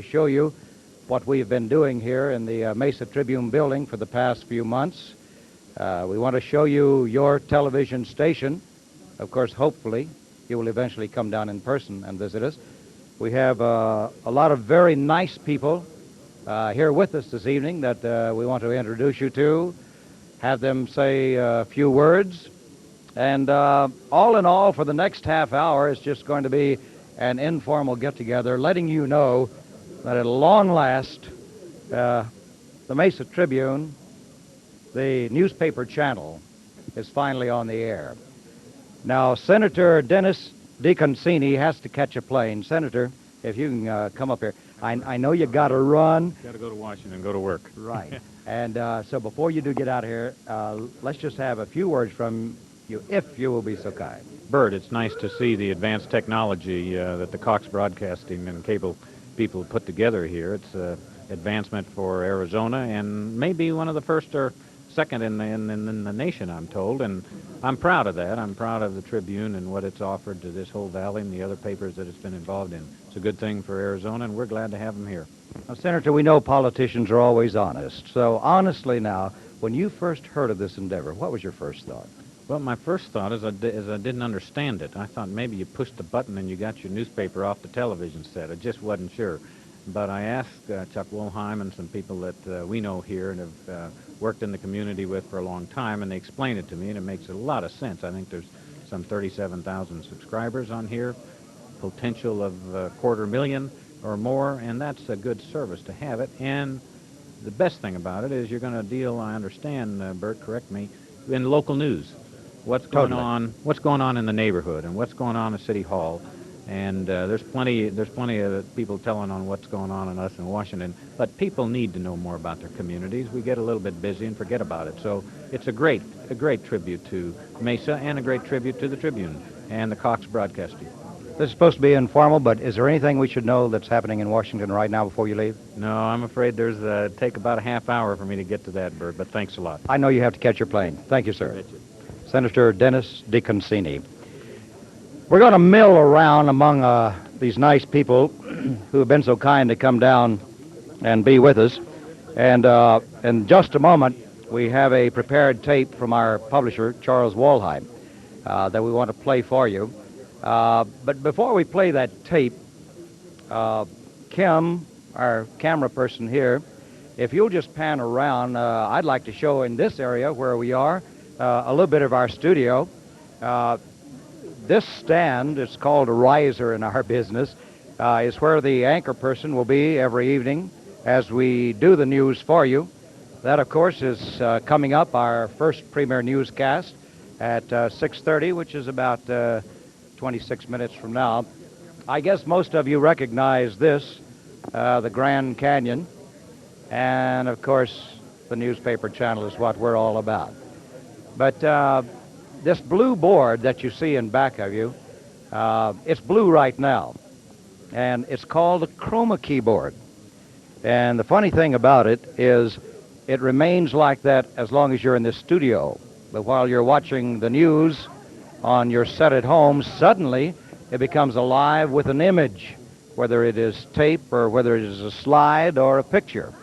to show you what we've been doing here in the Mesa Tribune building for the past few months. We want to show you your television station. Of course, hopefully, you will eventually come down in person and visit us. We have a lot of very nice people here with us this evening that we want to introduce you to, have them say a few words. And all in all, for the next half hour, it's just going to be an informal get-together, letting you know that at long last, the Mesa Tribune, the newspaper channel, is finally on the air. Now, Senator Dennis DeConcini has to catch a plane. Senator, if you can come up here. I know you got to run. Got to go to Washington, go to work. Right. And so before you do get out of here, let's just have a few words from you, if you will be so kind. Bert, it's nice to see the advanced technology that the Cox Broadcasting and cable people put together here. It's advancement for Arizona and maybe one of the first or second in the nation, I'm told, and I'm proud of that. I'm proud of the Tribune and what it's offered to this whole valley and the other papers that it's been involved in. It's a good thing for Arizona, and we're glad to have them here. Now, Senator, we know politicians are always honest. So honestly now, when you first heard of this endeavor, what was your first thought? Well, my first thought is I didn't understand it. I thought maybe you pushed the button and you got your newspaper off the television set. I just wasn't sure. But I asked Chuck Walheim and some people that we know here and have worked in the community with for a long time, and they explained it to me, and it makes a lot of sense. I think there's some 37,000 subscribers on here, potential of 250,000 or more, and that's a good service to have it. And the best thing about it is you're going to deal, I understand, Bert, correct me, in local news. What's going on in the neighborhood and what's going on at City Hall. And there's plenty of people telling on what's going on in us in Washington, but people need to know more about their communities. We get a little bit busy and forget about it. So it's a great tribute to Mesa and a great tribute to the Tribune and the Cox Broadcasting. This is supposed to be informal, but is there anything we should know that's happening in Washington right now before you leave? No, I'm afraid there's take about a half hour for me to get to that, Bert, but thanks a lot. I know you have to catch your plane. Thank you, sir. Senator Dennis DeConcini. We're going to mill around among these nice people who have been so kind to come down and be with us. And in just a moment, we have a prepared tape from our publisher, Charles Walheim, that we want to play for you. But before we play that tape, Kim, our camera person here, if you'll just pan around, I'd like to show in this area where we are a little bit of our studio. This stand, it's called a riser in our business, is where the anchor person will be every evening as we do the news for you. That, of course, is coming up, our first premier newscast at 6:30, which is about 26 minutes from now. I guess most of you recognize this, the Grand Canyon, and, of course, the newspaper channel is what we're all about. But this blue board that you see in back of you, it's blue right now, and it's called a chroma keyboard. And the funny thing about it is it remains like that as long as you're in this studio. But while you're watching the news on your set at home, suddenly it becomes alive with an image, whether it is tape or whether it is a slide or a picture.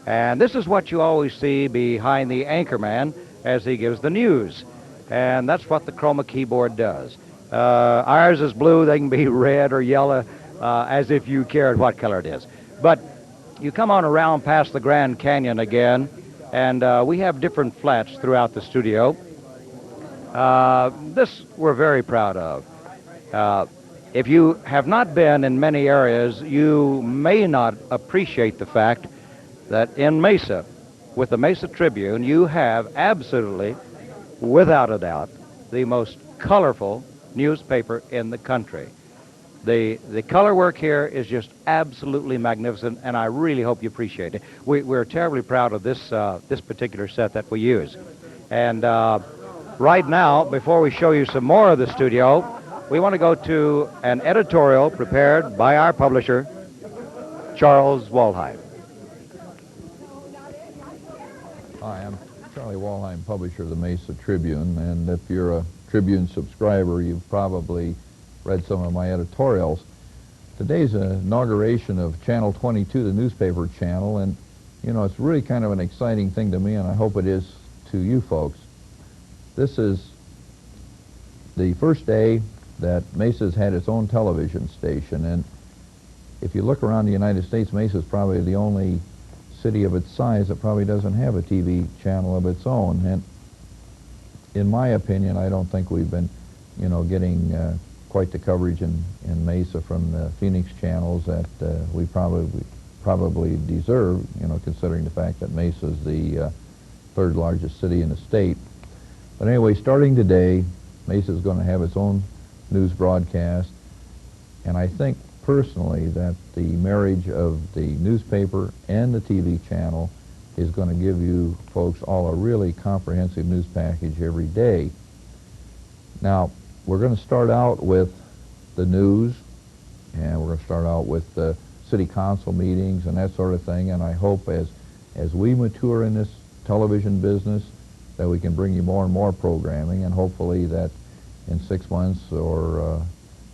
And this is what you always see behind the anchorman as he gives the news. And that's what the chroma keyboard does. Ours is blue. They can be red or yellow, as if you cared what color it is. But you come on around past the Grand Canyon again, and we have different flats throughout the studio. This we're very proud of. If you have not been in many areas, you may not appreciate the fact that in Mesa, with the Mesa Tribune, you have absolutely, without a doubt, the most colorful newspaper in the country. The color work here is just absolutely magnificent, and I really hope you appreciate it. We're terribly proud of this particular set that we use. And right now, before we show you some more of the studio, we want to go to an editorial prepared by our publisher, Charles Walheim. Hi, I'm Charlie Walheim, publisher of the Mesa Tribune, and if you're a Tribune subscriber, you've probably read some of my editorials. Today's inauguration of Channel 22, the newspaper channel, and you know, it's really kind of an exciting thing to me, and I hope it is to you folks. This is the first day that Mesa's had its own television station, and if you look around the United States, Mesa's probably the only city of its size that probably doesn't have a TV channel of its own. And in my opinion, I don't think we've been, you know, getting quite the coverage in Mesa from the Phoenix channels that we probably deserve, you know, considering the fact that Mesa is the third largest city in the state. But anyway, starting today, Mesa is going to have its own news broadcast, and I think personally that the marriage of the newspaper and the TV channel is going to give you folks all a really comprehensive news package every day. Now, we're going to start out with the news, and we're going to start out with the city council meetings and that sort of thing, and I hope as we mature in this television business that we can bring you more and more programming, and hopefully that in 6 months or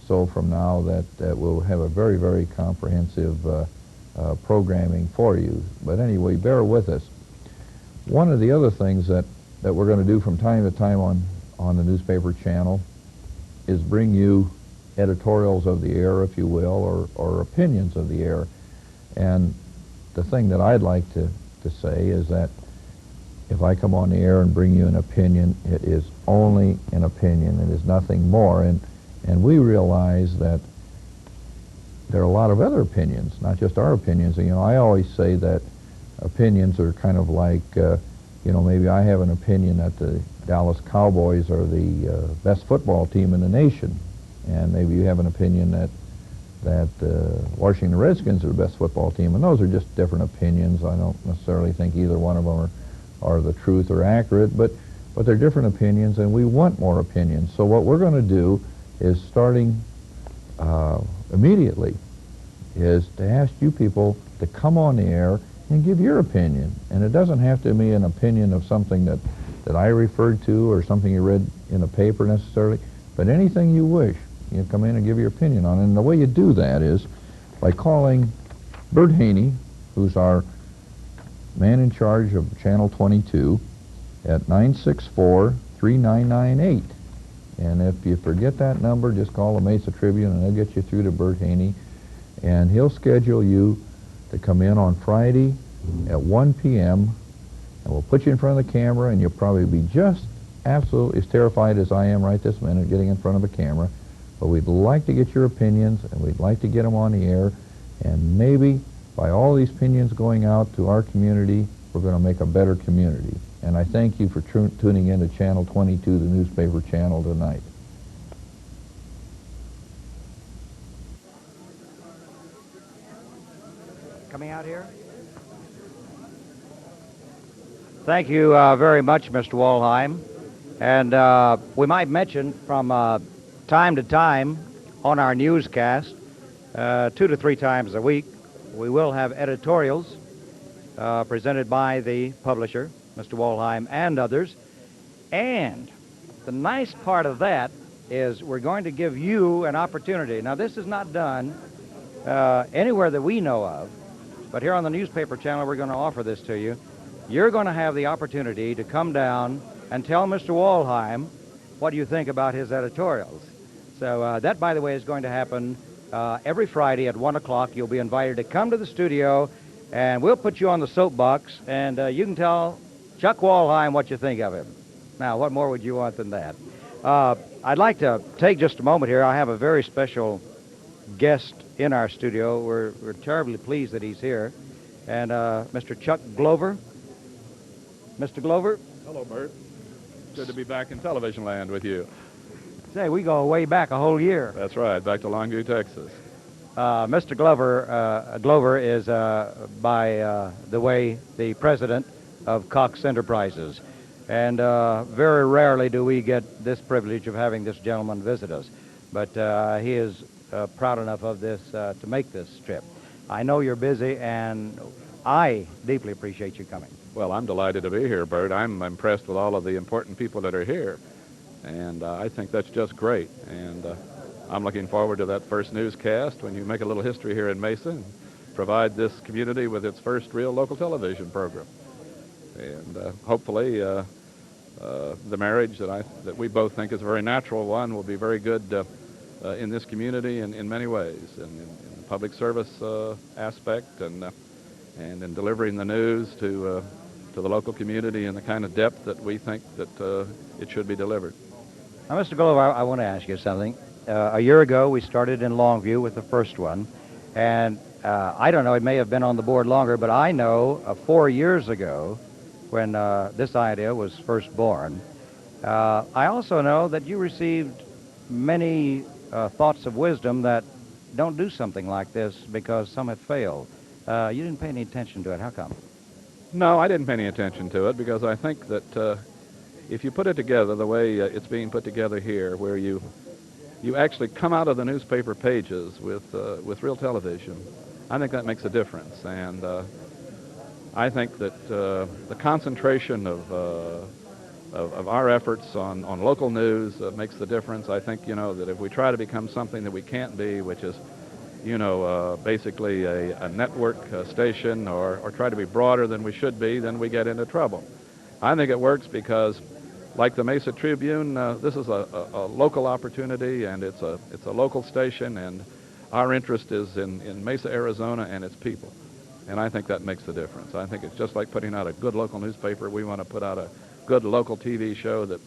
so from now that we'll have a very, very comprehensive programming for you. But anyway, bear with us. One of the other things that we're going to do from time to time on the newspaper channel is bring you editorials of the air, if you will, or opinions of the air. And the thing that I'd like to say is that if I come on the air and bring you an opinion, it is only an opinion. It is nothing more. And we realize that there are a lot of other opinions, not just our opinions. And, you know, I always say that opinions are kind of like, you know, maybe I have an opinion that the Dallas Cowboys are the best football team in the nation. And maybe you have an opinion that Washington Redskins are the best football team. And those are just different opinions. I don't necessarily think either one of them are the truth or accurate, but they're different opinions, and we want more opinions. So what we're going to do is, starting immediately, is to ask you people to come on the air and give your opinion. And it doesn't have to be an opinion of something that I referred to or something you read in a paper necessarily, but anything you wish, you come in and give your opinion on it. And the way you do that is by calling Bert Haney, who's our man in charge of Channel 22, at 964-3998. And if you forget that number, just call the Mesa Tribune and they'll get you through to Bert Haney. And he'll schedule you to come in on Friday at 1 p.m. and we'll put you in front of the camera, and you'll probably be just absolutely as terrified as I am right this minute getting in front of a camera. But we'd like to get your opinions, and we'd like to get them on the air, and maybe by all these opinions going out to our community, we're going to make a better community. And I thank you for tuning in to Channel 22, the newspaper channel, tonight. Coming out here. Thank you very much, Mr. Walheim. And we might mention from time to time on our newscast, 2 to 3 times a week, we will have editorials presented by the publisher, Mr. Walheim, and others. And the nice part of that is we're going to give you an opportunity. Now, this is not done anywhere that we know of, but here on the newspaper channel, we're going to offer this to you. You're going to have the opportunity to come down and tell Mr. Walheim what you think about his editorials. So that, by the way, is going to happen every Friday at 1 o'clock. You'll be invited to come to the studio, and we'll put you on the soapbox, and you can tell Chuck Walheim what you think of him. Now, what more would you want than that? I'd like to take just a moment here. I have a very special guest in our studio. We're terribly pleased that he's here. And Mr. Chuck Glover. Mr. Glover? Hello, Bert. Good to be back in television land with you. Say, we go way back a whole year. That's right, back to Longview, Texas. Mr. Glover is, by the way, the president of Cox Enterprises. And very rarely do we get this privilege of having this gentleman visit us. But he is proud enough of this to make this trip. I know you're busy, and I deeply appreciate you coming. Well, I'm delighted to be here, Bert. I'm impressed with all of the important people that are here. And I think that's just great. And I'm looking forward to that first newscast when you make a little history here in Mesa and provide this community with its first real local television program. And hopefully the marriage that we both think is a very natural one will be very good in this community in many ways, in the public service aspect and in delivering the news to the local community in the kind of depth that we think that it should be delivered. Now, Mr. Glover, I want to ask you something. A year ago, we started in Longview with the first one, and I don't know, it may have been on the board longer, but I know 4 years ago when this idea was first born, I also know that you received many thoughts of wisdom that don't do something like this because some have failed. You didn't pay any attention to it. How come? No, I didn't pay any attention to it because I think that if you put it together the way it's being put together here, where you actually come out of the newspaper pages with real television, I think that makes a difference. And I think that the concentration of our efforts on local news makes the difference. I think, that if we try to become something that we can't be, which is, basically a network station or try to be broader than we should be, then we get into trouble. I think it works because, like the Mesa Tribune, this is a local opportunity, and it's a local station, and our interest is in Mesa, Arizona, and its people. And I think that makes the difference. I think it's just like putting out a good local newspaper. We want to put out a good local TV show that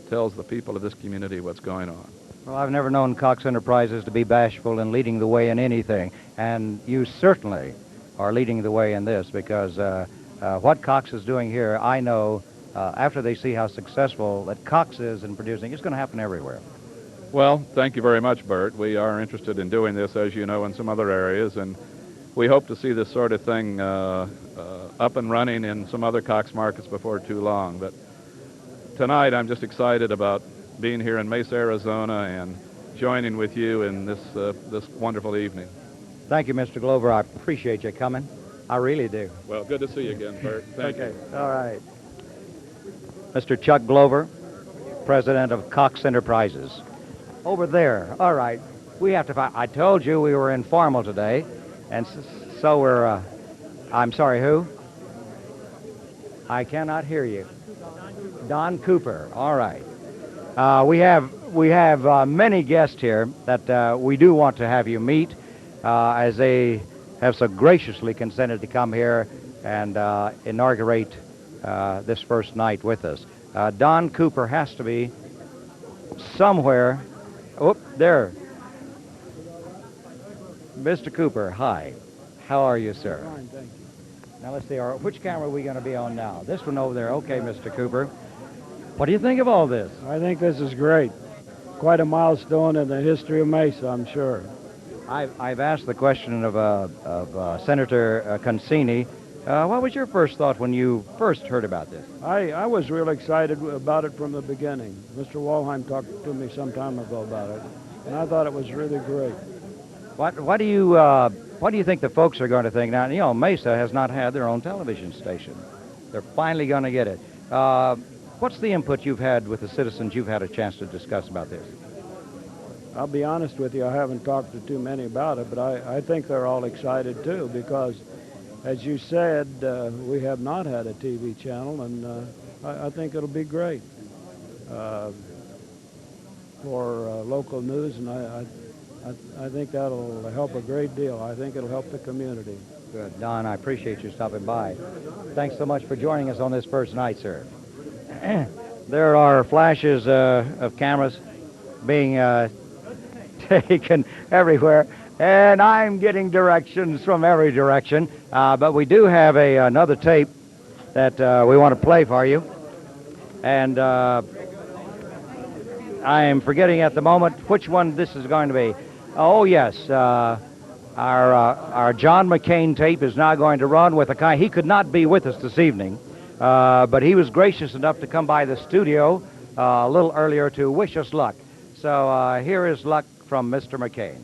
tells the people of this community what's going on. Well, I've never known Cox Enterprises to be bashful in leading the way in anything, and you certainly are leading the way in this because what Cox is doing here, I know after they see how successful that Cox is in producing, it's going to happen everywhere. Well, thank you very much, Bert. We are interested in doing this, as you know, in some other areas, and we hope to see this sort of thing up and running in some other Cox markets before too long. But tonight, I'm just excited about being here in Mesa, Arizona, and joining with you in this wonderful evening. Thank you, Mr. Glover. I appreciate you coming. I really do. Well, good to see you again, Bert. Thank you. All right. Mr. Chuck Glover, president of Cox Enterprises. Over there. All right. We have to find... I told you we were informal today, and so we're... I'm sorry, who? I cannot hear you. Don Cooper. All right. We have many guests here that we do want to have you meet, as they have so graciously consented to come here and inaugurate this first night with us. Don Cooper has to be somewhere. Oh, there. Mr. Cooper, hi. How are you, sir? Fine, thank you. Now, let's see, which camera are we going to be on now? This one over there. Okay, Mr. Cooper. What do you think of all this? I think this is great. Quite a milestone in the history of Mesa, I'm sure. I've asked the question of Senator DeConcini. What was your first thought when you first heard about this? I was real excited about it from the beginning. Mr. Walheim talked to me some time ago about it, and I thought it was really great. What do you think the folks are going to think now? You know, Mesa has not had their own television station. They're finally going to get it. What's the input you've had with the citizens you've had a chance to discuss about this? I'll be honest with you, I haven't talked to too many about it, but I think they're all excited too, because as you said, we have not had a TV channel, and I think it'll be great for local news, and I think that'll help a great deal. I think it'll help the community. Good. Don, I appreciate you stopping by. Thanks so much for joining us on this first night, sir. There are flashes of cameras being taken everywhere, and I'm getting directions from every direction. But we do have another tape that we want to play for you. And I am forgetting at the moment which one this is going to be. Oh, yes. Our John McCain tape is now going to run with a guy. He could not be with us this evening, but he was gracious enough to come by the studio a little earlier to wish us luck. So here is luck from Mr. McCain.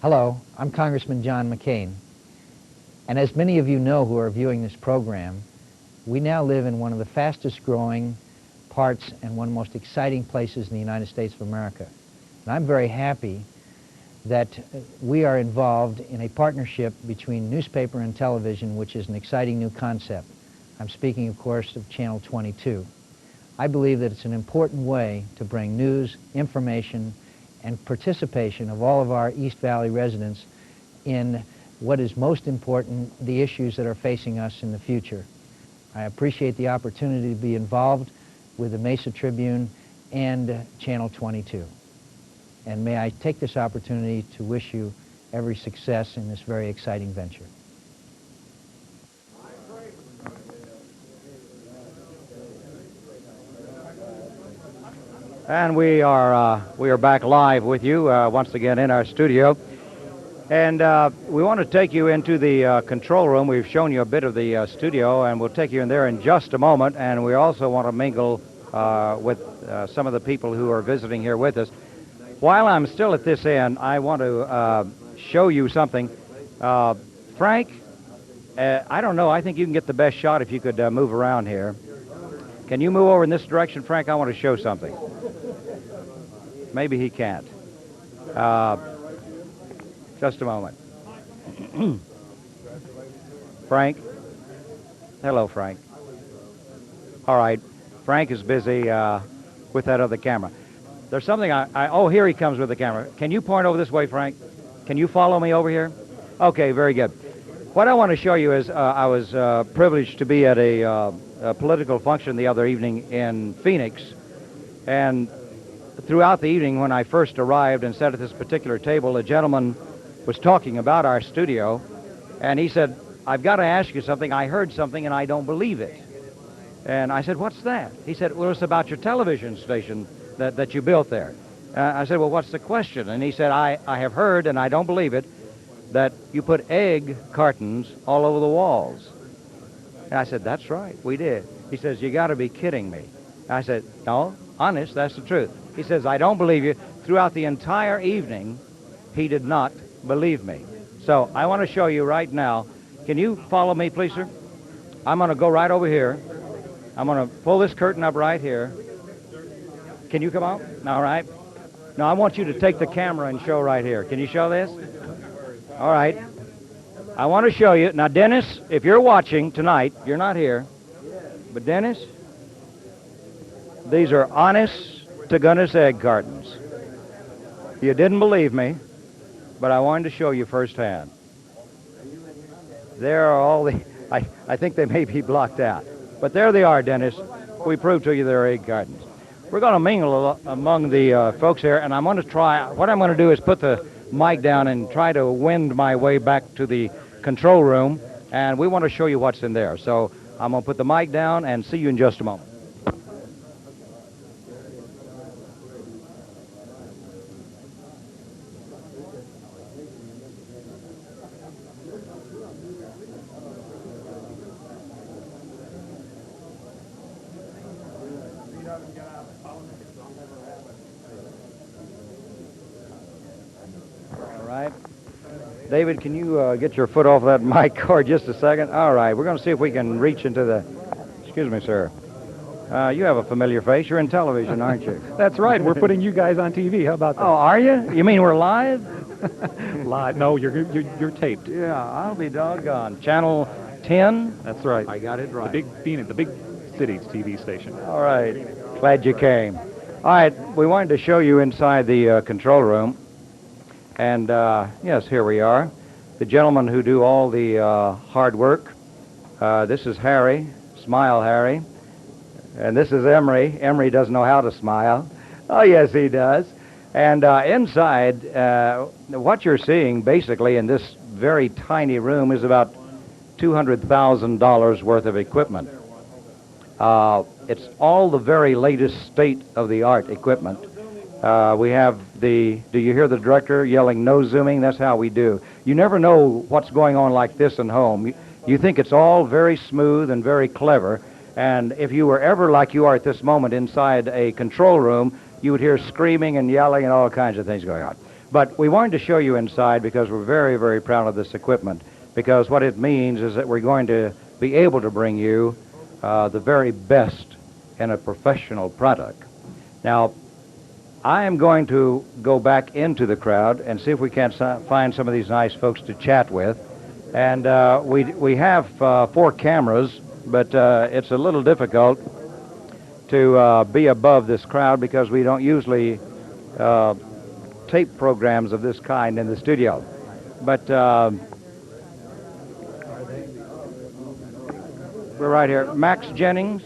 Hello, I'm Congressman John McCain. And as many of you know who are viewing this program, we now live in one of the fastest growing parts and one of the most exciting places in the United States of America. And I'm very happy that we are involved in a partnership between newspaper and television, which is an exciting new concept. I'm speaking, of course, of Channel 22. I believe that it's an important way to bring news, information, and participation of all of our East Valley residents in what is most important, the issues that are facing us in the future. I appreciate the opportunity to be involved with the Mesa Tribune and Channel 22. And may I take this opportunity to wish you every success in this very exciting venture. And we are back live with you once again in our studio. And we want to take you into the control room. We've shown you a bit of the studio, and we'll take you in there in just a moment. And we also want to mingle with some of the people who are visiting here with us. While I'm still at this end, I want to show you something. Frank, I don't know. I think you can get the best shot if you could move around here. Can you move over in this direction, Frank? I want to show something. Maybe he can't. Just a moment. Frank? Hello, Frank. All right. Frank is busy with that other camera. There's something oh, here he comes with the camera. Can you point over this way, Frank? Can you follow me over here? Okay, very good. What I want to show you is I was privileged to be at a political function the other evening in Phoenix, and throughout the evening when I first arrived and sat at this particular table, a gentleman was talking about our studio, and he said, "I've got to ask you something. I heard something and I don't believe it." And I said, "What's that?" He said, "Well, it's about your television station that you built there." I said, "Well, what's the question?" And he said, I have heard, and I don't believe it, that you put egg cartons all over the walls." And I said, "That's right, we did." He says, "You got to be kidding me." I said, "No, honest, that's the truth." He says, "I don't believe you." Throughout the entire evening, he did not believe me. So I want to show you right now. Can you follow me, please, sir? I'm going to go right over here. I'm going to pull this curtain up right here. Can you come out? All right. Now, I want you to take the camera and show right here. Can you show this? All right. I want to show you. Now, Dennis, if you're watching tonight, you're not here. But, Dennis, these are honest-to-goodness egg cartons. You didn't believe me, but I wanted to show you firsthand. There are all the... I think they may be blocked out. But there they are, Dennis. We proved to you they're egg cartons. We're going to mingle among the folks here, and I'm going to try... What I'm going to do is put the mic down and try to wend my way back to the control room, and we want to show you what's in there. So I'm going to put the mic down and see you in just a moment. David, can you get your foot off that mic cord just a second? All right, we're going to see if we can reach into the... Excuse me, sir. You have a familiar face. You're in television, aren't you? That's right. We're putting you guys on TV. How about that? Oh, are you? You mean we're live? Live? No, you're taped. Yeah, I'll be doggone. Channel 10? That's right. I got it right. The big cities TV station. All right. Glad you came. All right, we wanted to show you inside the control room. And, yes, here we are. The gentlemen who do all the hard work. This is Harry. Smile, Harry. And this is Emery. Emery doesn't know how to smile. Oh, yes, he does. And inside, what you're seeing, basically, in this very tiny room is about $200,000 worth of equipment. It's all the very latest state-of-the-art equipment. We have do you hear the director yelling, "No zooming"? That's how we do. You never know what's going on like this at home. You think it's all very smooth and very clever, and if you were ever like you are at this moment inside a control room, you would hear screaming and yelling and all kinds of things going on. But we wanted to show you inside because we're very, very proud of this equipment, because what it means is that we're going to be able to bring you the very best in a professional product. Now, I am going to go back into the crowd and see if we can't find some of these nice folks to chat with. And we have 4 cameras, but it's a little difficult to be above this crowd because we don't usually tape programs of this kind in the studio. But we're right here. Max Jennings.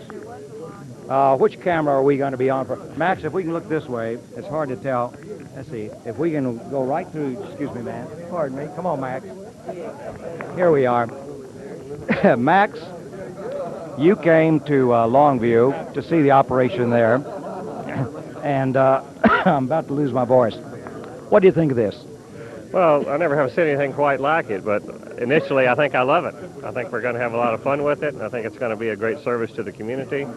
Which camera are we going to be on for? Max, if we can look this way, it's hard to tell. Let's see. If we can go right through, excuse me, man. Pardon me. Come on, Max. Here we are. Max, you came to Longview to see the operation there, and I'm about to lose my voice. What do you think of this? Well, I never have seen anything quite like it, but initially I think I love it. I think we're going to have a lot of fun with it, and I think it's going to be a great service to the community.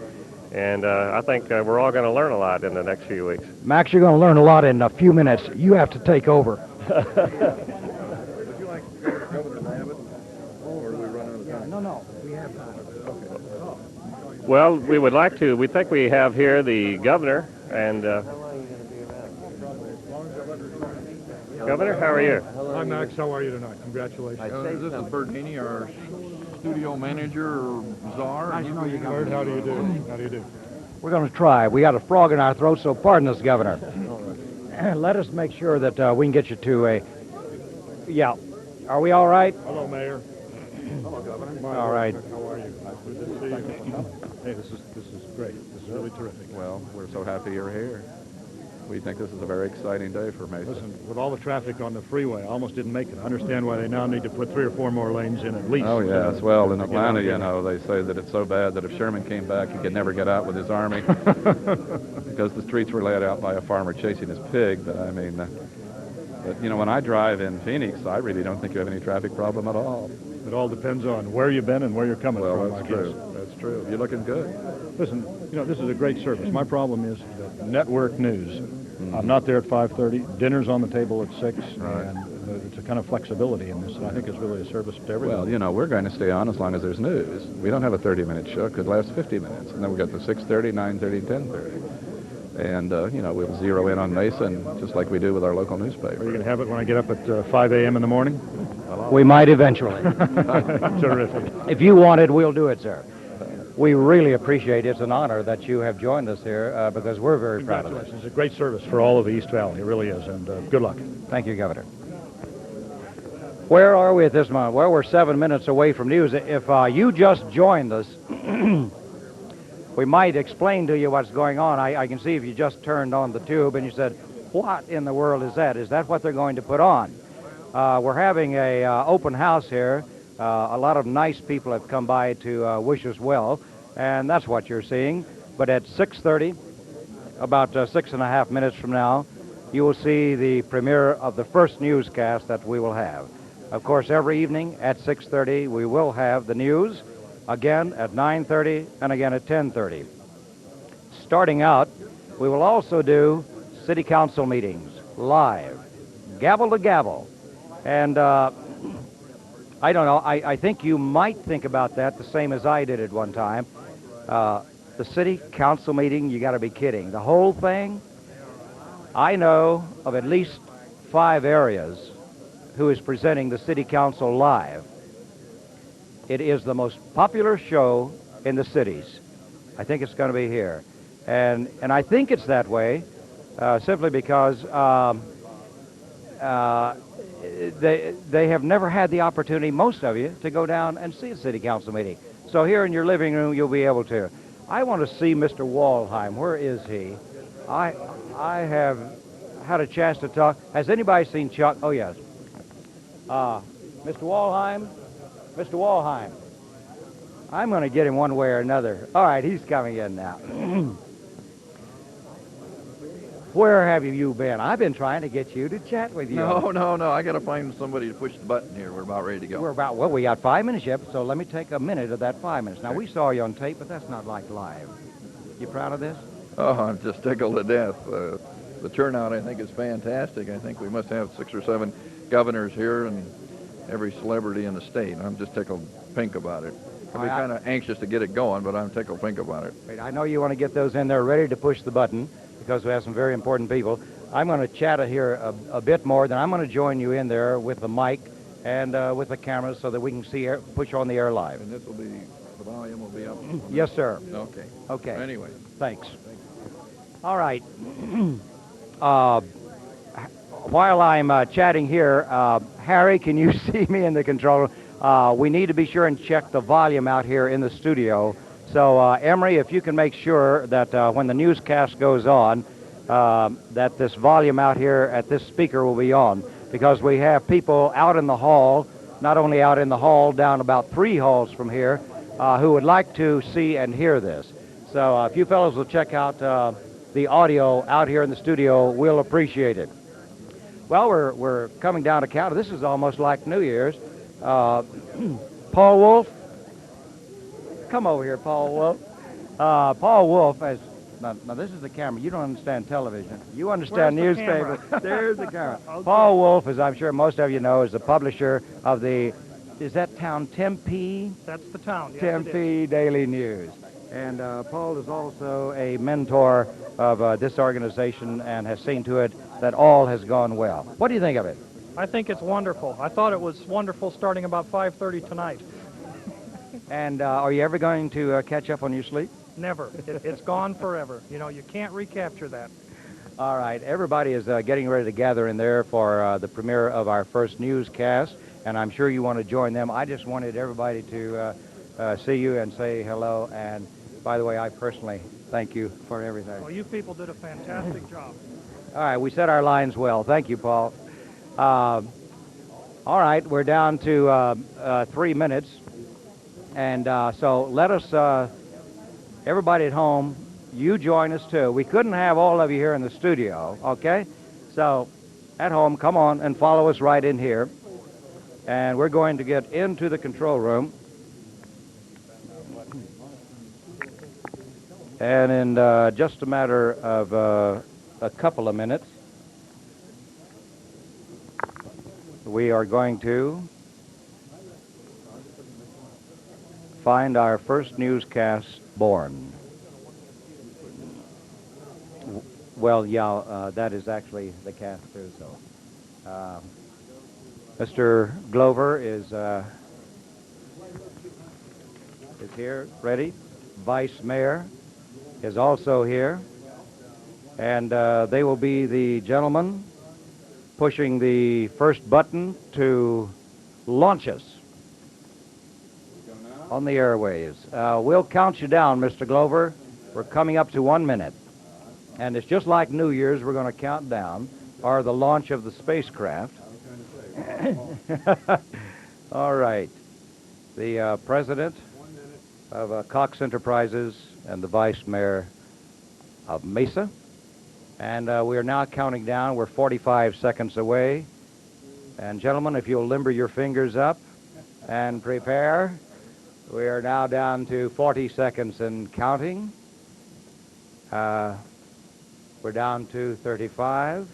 And I think we're all going to learn a lot in the next few weeks. Max, you're going to learn a lot in a few minutes. You have to take over. Would you like Governor Babbitt, or do we run out of time? No, we have time. Okay. Well, we would like to. We think we have here the governor, and Governor, how are you? Hi, Max. How are you tonight? Congratulations. This is Bert Haney, our studio manager, or czar. Nice to know you, Bert, how do you do? How do you do? We're going to try. We got a frog in our throat, so pardon us, Governor. Let us make sure that we can get you to a... Yeah. Are we all right? Hello, Mayor. Hello, Governor. All right. How are you? Good to see you. Hey, this is great. This is really terrific. Well, we're so happy you're here. We think this is a very exciting day for Mesa. Listen, with all the traffic on the freeway, I almost didn't make it. I understand why they now need to put 3 or 4 more lanes in at least. Oh, yes. Well, in Atlanta, you know, they say that it's so bad that if Sherman came back, he could never get out with his army because the streets were laid out by a farmer chasing his pig. But, I mean, but, you know, when I drive in Phoenix, I really don't think you have any traffic problem at all. It all depends on where you've been and where you're coming from. Well, that's true. That's true. You're looking good. Listen, you know, this is a great service. My problem is the network news. I'm not there at 5:30. Dinner's on the table at 6, and it's a kind of flexibility in this, and I think it's really a service to everyone. Well, you know, we're going to stay on as long as there's news. We don't have a 30-minute show. It could last 50 minutes. And then we got the 6:30, 9:30, 10:30. And, you know, we'll zero in on Mesa, and just like we do with our local newspaper. Are you going to have it when I get up at 5 a.m. in the morning? We might eventually. Terrific. If you want it, we'll do it, sir. We really appreciate it. It's an honor that you have joined us here because we're very proud of it. It's a great service for all of the East Valley. It really is, and good luck. Thank you, Governor. Where are we at this moment? Well, we're 7 minutes away from news. If you just joined us, we might explain to you what's going on. I can see if you just turned on the tube and you said, what in the world is that? Is that what they're going to put on? We're having a open house here. A lot of nice people have come by to wish us well, and that's what you're seeing. But at 6:30, about 6.5 minutes from now, you will see the premiere of the first newscast that we will have. Of course, every evening at 6:30, we will have the news, again at 9:30, and again at 10:30. Starting out, we will also do city council meetings, live, gavel to gavel. And I don't know, I think you might think about that the same as I did at one time. The city council meeting, you got to be kidding. The whole thing, I know of at least 5 areas who is presenting the city council live. It is the most popular show in the cities. I think it's going to be here. And I think it's that way simply because they have never had the opportunity, most of you, to go down and see a city council meeting. So here in your living room, you'll be able to. I want to see Mr. Walheim. Where is he? I have had a chance to talk. Has anybody seen Chuck? Oh, yes. Mr. Walheim? Mr. Walheim. I'm going to get him one way or another. All right, he's coming in now. Where have you been? I've been trying to get you to chat with you. No. I got to find somebody to push the button here. We're about ready to go. We got 5 minutes yet, so let me take a minute of that 5 minutes. Now, we saw you on tape, but that's not like live. You proud of this? Oh, I'm just tickled to death. The turnout, I think, is fantastic. I think we must have 6 or 7 governors here and every celebrity in the state. I'm just tickled pink about it. I'll be kind of anxious to get it going, but I'm tickled pink about it. Wait, I know you want to get those in there ready to push the button. because we have some very important people. I'm going to chat here a bit more, then I'm going to join you in there with the mic and with the camera so that we can see push on the air live. And this will be, the volume will be up? Yes, sir. Okay. Okay. Anyway. Thanks. All right. While I'm chatting here, Harry, can you see me in the control room? We need to be sure and check the volume out here in the studio. So, Emery, if you can make sure that when the newscast goes on, that this volume out here at this speaker will be on, because we have people out in the hall, not only out in the hall, down about 3 halls from here, who would like to see and hear this. So if you fellows will check out the audio out here in the studio, we'll appreciate it. Well, we're coming down to count. This is almost like New Year's. Paul Wolf, come over here, Paul Wolf. Paul Wolf has. Now, this is the camera. You don't understand television. You understand newspaper. There's the camera. Okay. Paul Wolf, as I'm sure most of you know, is the publisher of the, is that town Tempe? That's the town, yes, Tempe Daily News. And Paul is also a mentor of this organization and has seen to it that all has gone well. What do you think of it? I think it's wonderful. I thought it was wonderful starting about 5:30 tonight. And are you ever going to catch up on your sleep? Never. It's gone forever. You know, you can't recapture that. All right. Everybody is getting ready to gather in there for the premiere of our first newscast, and I'm sure you want to join them. I just wanted everybody to see you and say hello. And by the way, I personally thank you for everything. Well, you people did a fantastic job. All right. We set our lines well. Thank you, Paul. All right. We're down to 3 minutes. And so let us... everybody at home, you join us too. We couldn't have all of you here in the studio, okay? So, at home, come on and follow us right in here. And we're going to get into the control room. And in just a matter of a couple of minutes, we are going to find our first newscast born. Well, yeah, that is actually the cast too. So, Mr. Glover is here, ready. Vice Mayor is also here, and they will be the gentlemen pushing the first button to launch us on the airways. We'll count you down, Mr. Glover. We're coming up to 1 minute. And it's just like New Year's, we're going to count down, or the launch of the spacecraft. All right. The president of Cox Enterprises and the vice mayor of Mesa. And we are now counting down. We're 45 seconds away. And gentlemen, if you'll limber your fingers up and prepare. We are now down to 40 seconds and counting. We're down to 35.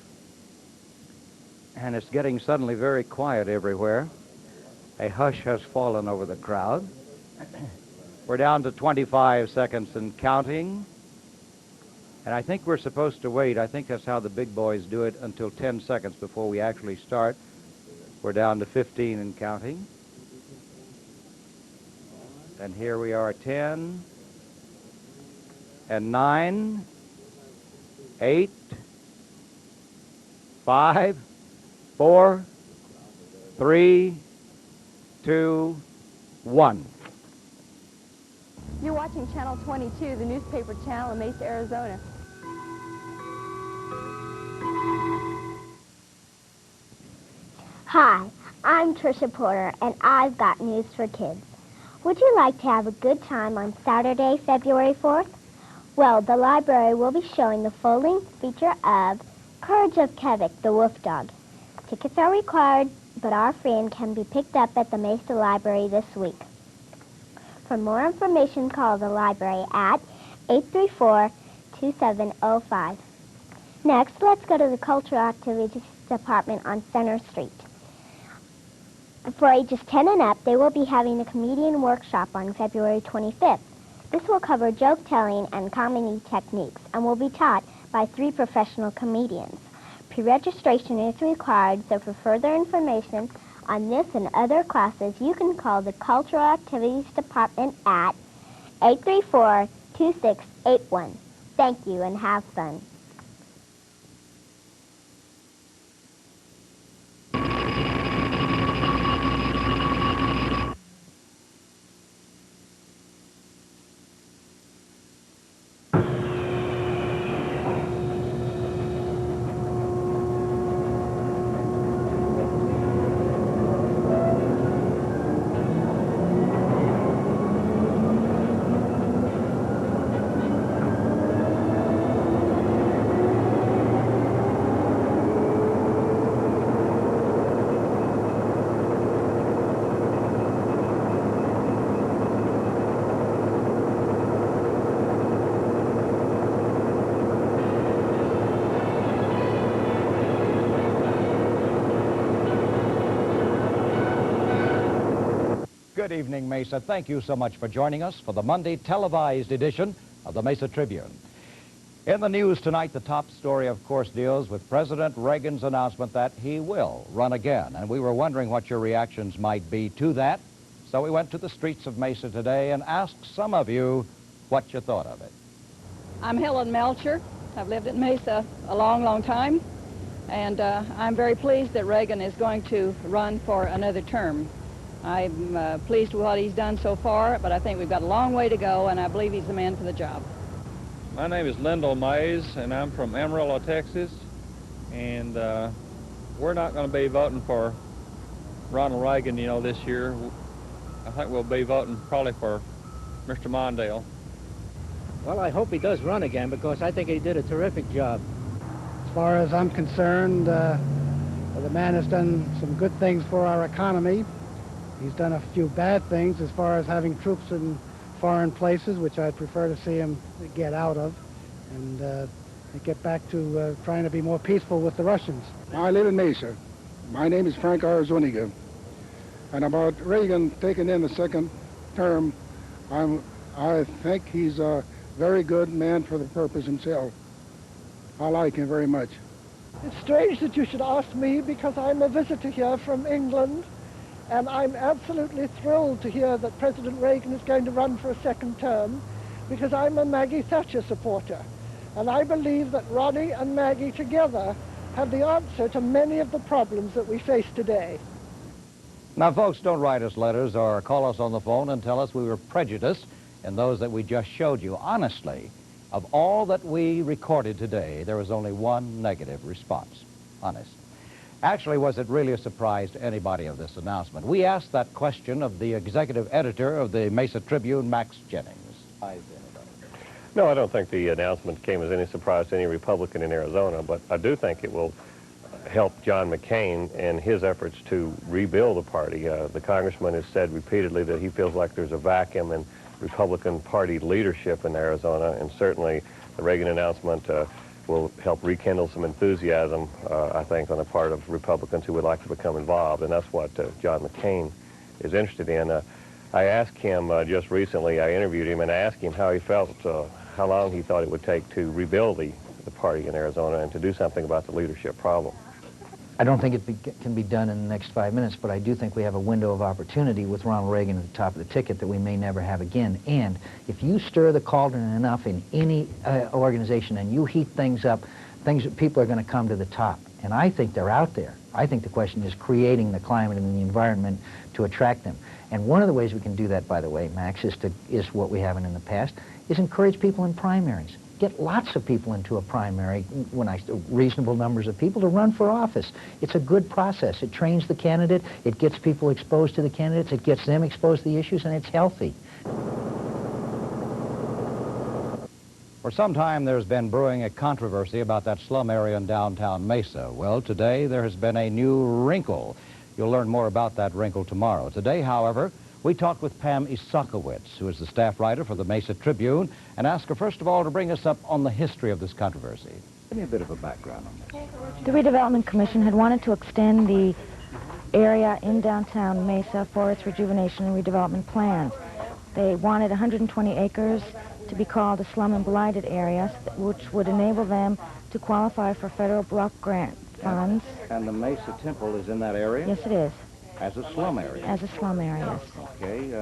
And it's getting suddenly very quiet everywhere. A hush has fallen over the crowd. We're down to 25 seconds and counting. And I think we're supposed to wait. I think that's how the big boys do it, until 10 seconds before we actually start. We're down to 15 and counting. And here we are, 10, and 9, 8, 5, 4, 3, 2, 1. You're watching Channel 22, the newspaper channel in Mesa, Arizona. Hi, I'm Tricia Porter, and I've got news for kids. Would you like to have a good time on Saturday, February 4th? Well, the library will be showing the full-length feature of Courage of Kevik, the Wolf Dog. Tickets are required, but are free and can be picked up at the Mesa Library this week. For more information, call the library at 834-2705. Next, let's go to the Cultural Activities Department on Center Street. For ages 10 and up, they will be having a comedian workshop on February 25th. This will cover joke telling and comedy techniques and will be taught by 3 professional comedians. Pre-registration is required, so for further information on this and other classes, you can call the Cultural Activities Department at 834-2681. Thank you and have fun. Good evening, Mesa. Thank you so much for joining us for the Monday televised edition of the Mesa Tribune. In the news tonight, the top story, of course, deals with President Reagan's announcement that he will run again. And we were wondering what your reactions might be to that. So we went to the streets of Mesa today and asked some of you what you thought of it. I'm Helen Melcher. I've lived in Mesa a long, long time. And I'm very pleased that Reagan is going to run for another term. I'm pleased with what he's done so far, but I think we've got a long way to go, and I believe he's the man for the job. My name is Lyndall Mays, and I'm from Amarillo, Texas, and we're not going to be voting for Ronald Reagan, you know, this year. I think we'll be voting probably for Mr. Mondale. Well, I hope he does run again, because I think he did a terrific job. As far as I'm concerned, the man has done some good things for our economy. He's done a few bad things as far as having troops in foreign places, which I'd prefer to see him get out of, and get back to trying to be more peaceful with the Russians. I live in Mesa. My name is Frank R. Zuniga. And about Reagan taking in the second term, I think he's a very good man for the purpose himself. I like him very much. It's strange that you should ask me, because I'm a visitor here from England. And I'm absolutely thrilled to hear that President Reagan is going to run for a second term, because I'm a Maggie Thatcher supporter. And I believe that Ronnie and Maggie together have the answer to many of the problems that we face today. Now, folks, don't write us letters or call us on the phone and tell us we were prejudiced in those that we just showed you. Honestly, of all that we recorded today, there was only one negative response. Honest. Actually, was it really a surprise to anybody of this announcement? We asked that question of the executive editor of the Mesa Tribune, Max Jennings. No, I don't think the announcement came as any surprise to any Republican in Arizona, but I do think it will help John McCain in his efforts to rebuild the party. The congressman has said repeatedly that he feels like there's a vacuum in Republican Party leadership in Arizona, and certainly the Reagan announcement will help rekindle some enthusiasm, I think, on the part of Republicans who would like to become involved, and that's what John McCain is interested in. I asked him just recently, I interviewed him, and I asked him how he felt, how long he thought it would take to rebuild the party in Arizona and to do something about the leadership problem. I don't think it can be done in the next 5 minutes, but I do think we have a window of opportunity with Ronald Reagan at the top of the ticket that we may never have again. And if you stir the cauldron enough in any organization and you heat things up, people are going to come to the top. And I think they're out there. I think the question is creating the climate and the environment to attract them. And one of the ways we can do that, by the way, Max, is what we haven't in the past, is encourage people in primaries. Get lots of people into a primary, reasonable numbers of people, to run for office. It's a good process. It trains the candidate, it gets people exposed to the candidates, it gets them exposed to the issues, and it's healthy. For some time, there's been brewing a controversy about that slum area in downtown Mesa. Well, today there has been a new wrinkle. You'll learn more about that wrinkle tomorrow. Today, however, we talked with Pam Isakowitz, who is the staff writer for the Mesa Tribune, and asked her, first of all, to bring us up on the history of this controversy. Give me a bit of a background on this. The Redevelopment Commission had wanted to extend the area in downtown Mesa for its rejuvenation and redevelopment plans. They wanted 120 acres to be called the slum and blighted areas, which would enable them to qualify for federal block grant funds. And the Mesa Temple is in that area? Yes, it is. As a slum area? As a slum area, yes. Okay.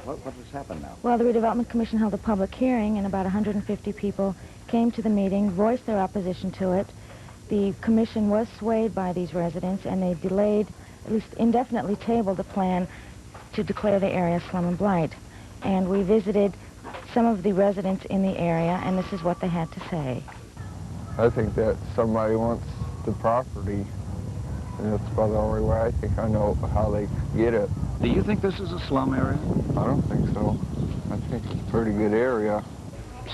What has happened now? Well, the Redevelopment Commission held a public hearing, and about 150 people came to the meeting, voiced their opposition to it. The commission was swayed by these residents, and they delayed, at least indefinitely tabled the plan to declare the area slum and blight. And we visited some of the residents in the area, and this is what they had to say. I think that somebody wants the property, and that's about the only way I think I know how they get it. Do you think this is a slum area? I don't think so. I think it's a pretty good area.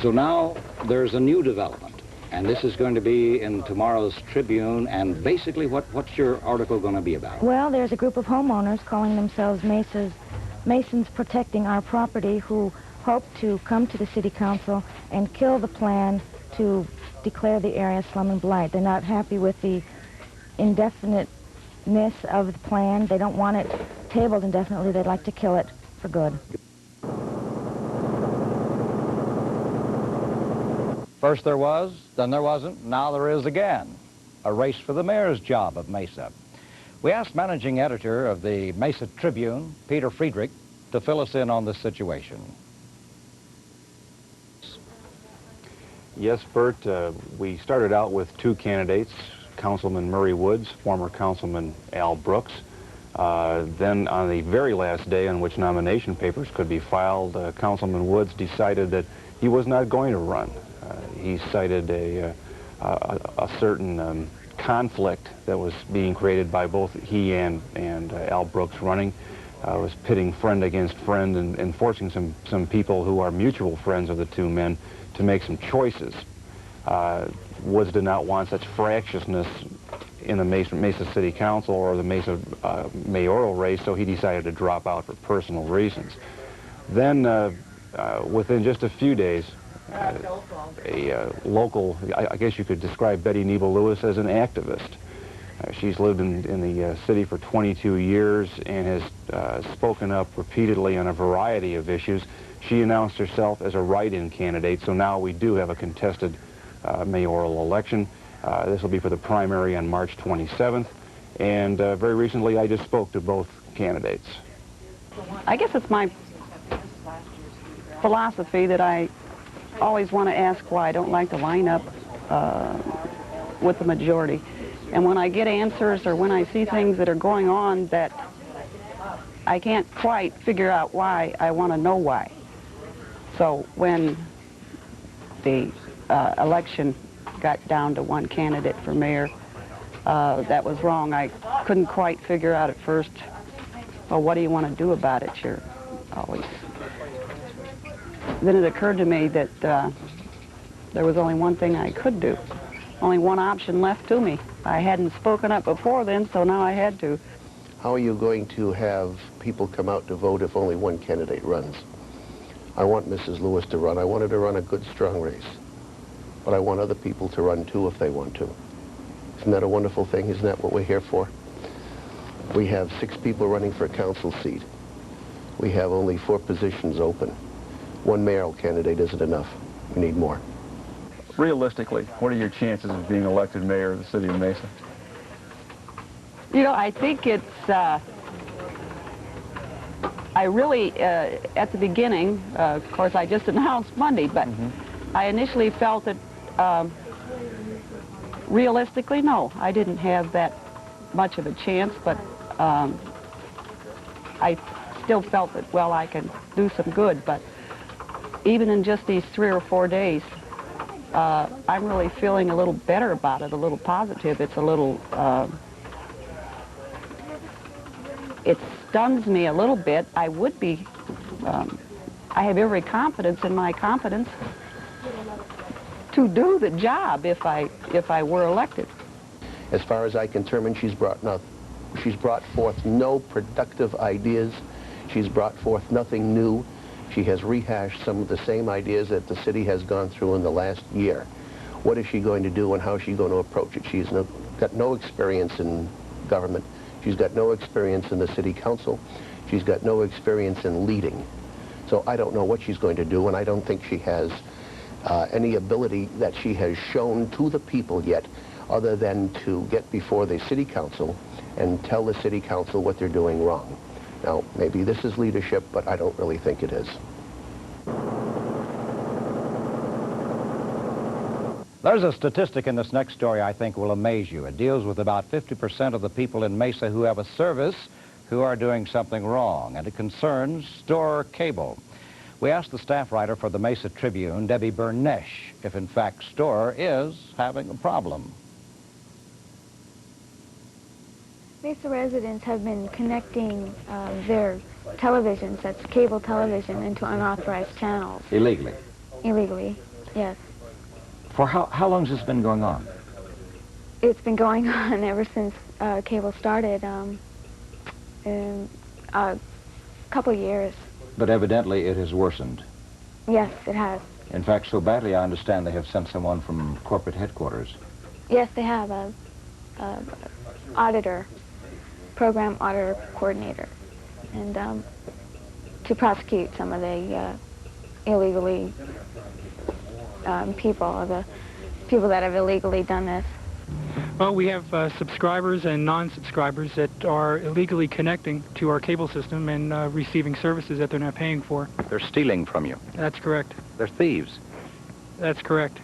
So now there's a new development, and this is going to be in tomorrow's Tribune, and basically what's your article going to be about? Well, there's a group of homeowners calling themselves Masons Protecting Our Property who hope to come to the city council and kill the plan to declare the area slum and blight. They're not happy with the indefiniteness of the plan. They don't want it tabled indefinitely. They'd like to kill it for good. First there was, then there wasn't, now there is again. A race for the mayor's job of Mesa. We asked managing editor of the Mesa Tribune, Peter Friedrich, to fill us in on this situation. Yes, Bert, we started out with two candidates, Councilman Murray Woods, former Councilman Al Brooks. Then on the very last day on which nomination papers could be filed, Councilman Woods decided that he was not going to run. He cited a certain conflict that was being created by both he and Al Brooks running. Was pitting friend against friend and forcing some people who are mutual friends of the two men to make some choices. Woods did not want such fractiousness in the Mesa City Council or the Mesa mayoral race, so he decided to drop out for personal reasons. Then, within just a few days, a local, I guess you could describe Betty Nebo-Lewis as an activist. She's lived in the city for 22 years and has spoken up repeatedly on a variety of issues. She announced herself as a write-in candidate, so now we do have a contested mayoral election. This will be for the primary on March 27th, and very recently I just spoke to both candidates. I guess it's my philosophy that I always want to ask why I don't like to line up with the majority. And when I get answers or when I see things that are going on that I can't quite figure out why, I want to know why. So when the election got down to one candidate for mayor, that was wrong. I couldn't quite figure out at first, well, what do you want to do about it? You're always... Then it occurred to me that there was only one thing I could do. Only one option left to me. I hadn't spoken up before then, so now I had to. How are you going to have people come out to vote if only one candidate runs? I want Mrs. Lewis to run. I want her to run a good, strong race. But I want other people to run, too, if they want to. Isn't that a wonderful thing? Isn't that what we're here for? We have 6 people running for a council seat. We have only 4 positions open. One mayoral candidate isn't enough. We need more. Realistically, what are your chances of being elected mayor of the city of Mesa? You know, I think it's, I really, at the beginning, of course, I just announced Monday, but I initially felt that, realistically, no, I didn't have that much of a chance, but I still felt that, well, I can do some good, but even in just these 3 or 4 days, I'm really feeling a little better about it, a little positive. It's a little, it stuns me a little bit. I would be, I have every confidence in my competence to do the job if I were elected. As far as I can determine, she's brought forth no productive ideas. She's brought forth nothing new. She has rehashed some of the same ideas that the city has gone through in the last year. What is she going to do and how is she going to approach it? She's got no experience in government. She's got no experience in the city council. She's got no experience in leading. So So I don't know what she's going to do, and I don't think she has any ability that she has shown to the people yet, other than to get before the city council and tell the city council what they're doing wrong. Now, maybe this is leadership, but I don't really think it is. There's a statistic in this next story I think will amaze you. It deals with about 50% of the people in Mesa who have a service who are doing something wrong, and it concerns store cable. We asked the staff writer for the Mesa Tribune, Debbie Bernesh, if in fact store is having a problem. Mesa residents have been connecting their televisions, that's cable television, into unauthorized channels. Illegally? Illegally, yes. For how long has this been going on? It's been going on ever since cable started, in a couple years. But evidently it has worsened. Yes, it has. In fact, so badly I understand they have sent someone from corporate headquarters. Yes, they have a auditor, program auditor coordinator, and to prosecute some of the illegally the people that have illegally done this. Well, we have subscribers and non-subscribers that are illegally connecting to our cable system and receiving services that they're not paying for. They're stealing from you. That's correct. They're thieves. That's correct.